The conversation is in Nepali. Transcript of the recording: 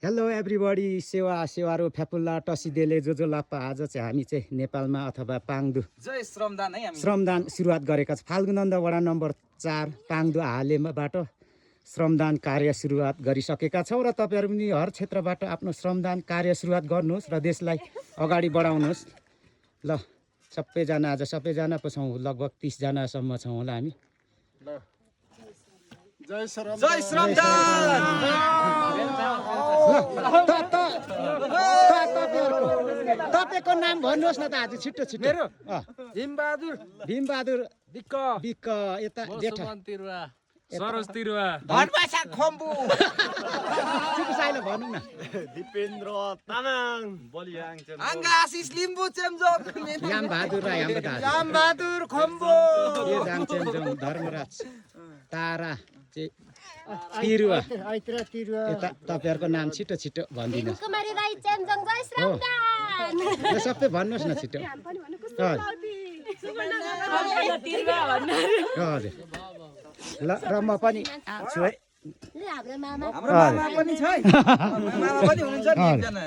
हेलो एभ्रिबडी सेवारो फ्यापुल्ला टसिदेले जो लाप्पा आज चाहिँ हामी चाहिँ नेपालमा अथवा पाङदु जय श्रमदान है हामी श्रमदान सुरुवात गरेका छौँ। फाल्गु नन्द वडा नम्बर 4 पाङदु हालेबाट श्रमदान कार्य सुरुवात गरिसकेका छौँ र तपाईँहरू पनि हर क्षेत्रबाट आफ्नो श्रमदान कार्य सुरुवात गर्नुहोस् र देशलाई अगाडि बढाउनुहोस्। ल सबैजना आज सबैजना पो छौँ, लगभग 30 जनासम्म छौँ होला हामी। जय श्रमदान तपाईँको नाम भन्नुहोस् न त आज छिट्टो छिट्टो। मेरो भीमबहादुर बिक्क यता जेठा सरोज तिरुवा धनबासा खम्बु छिटो साइलो भन्नु न। दिपेन्द्र तामाङ बलियाङ आङ्गा आशिष लिम्बू चेम्जोङ याम बहादुर राई हाम्रो दाजु रामबहादुर खम्बु यो जाङचेमजोङ धर्मराज तारा तिरुवा यता तपाईँहरूको नाम छिटो छिटो भनिदिनुहोस्। कुमारी राई चेम्जोङ जय श्रमदान यो सबै भन्नुहोस् न छिटो। हजुर ल र म पनि छु है। हाम्रो मामा हाम्रो मामा पनि छ है मामा पनि हुनुहुन्छ नि एकजना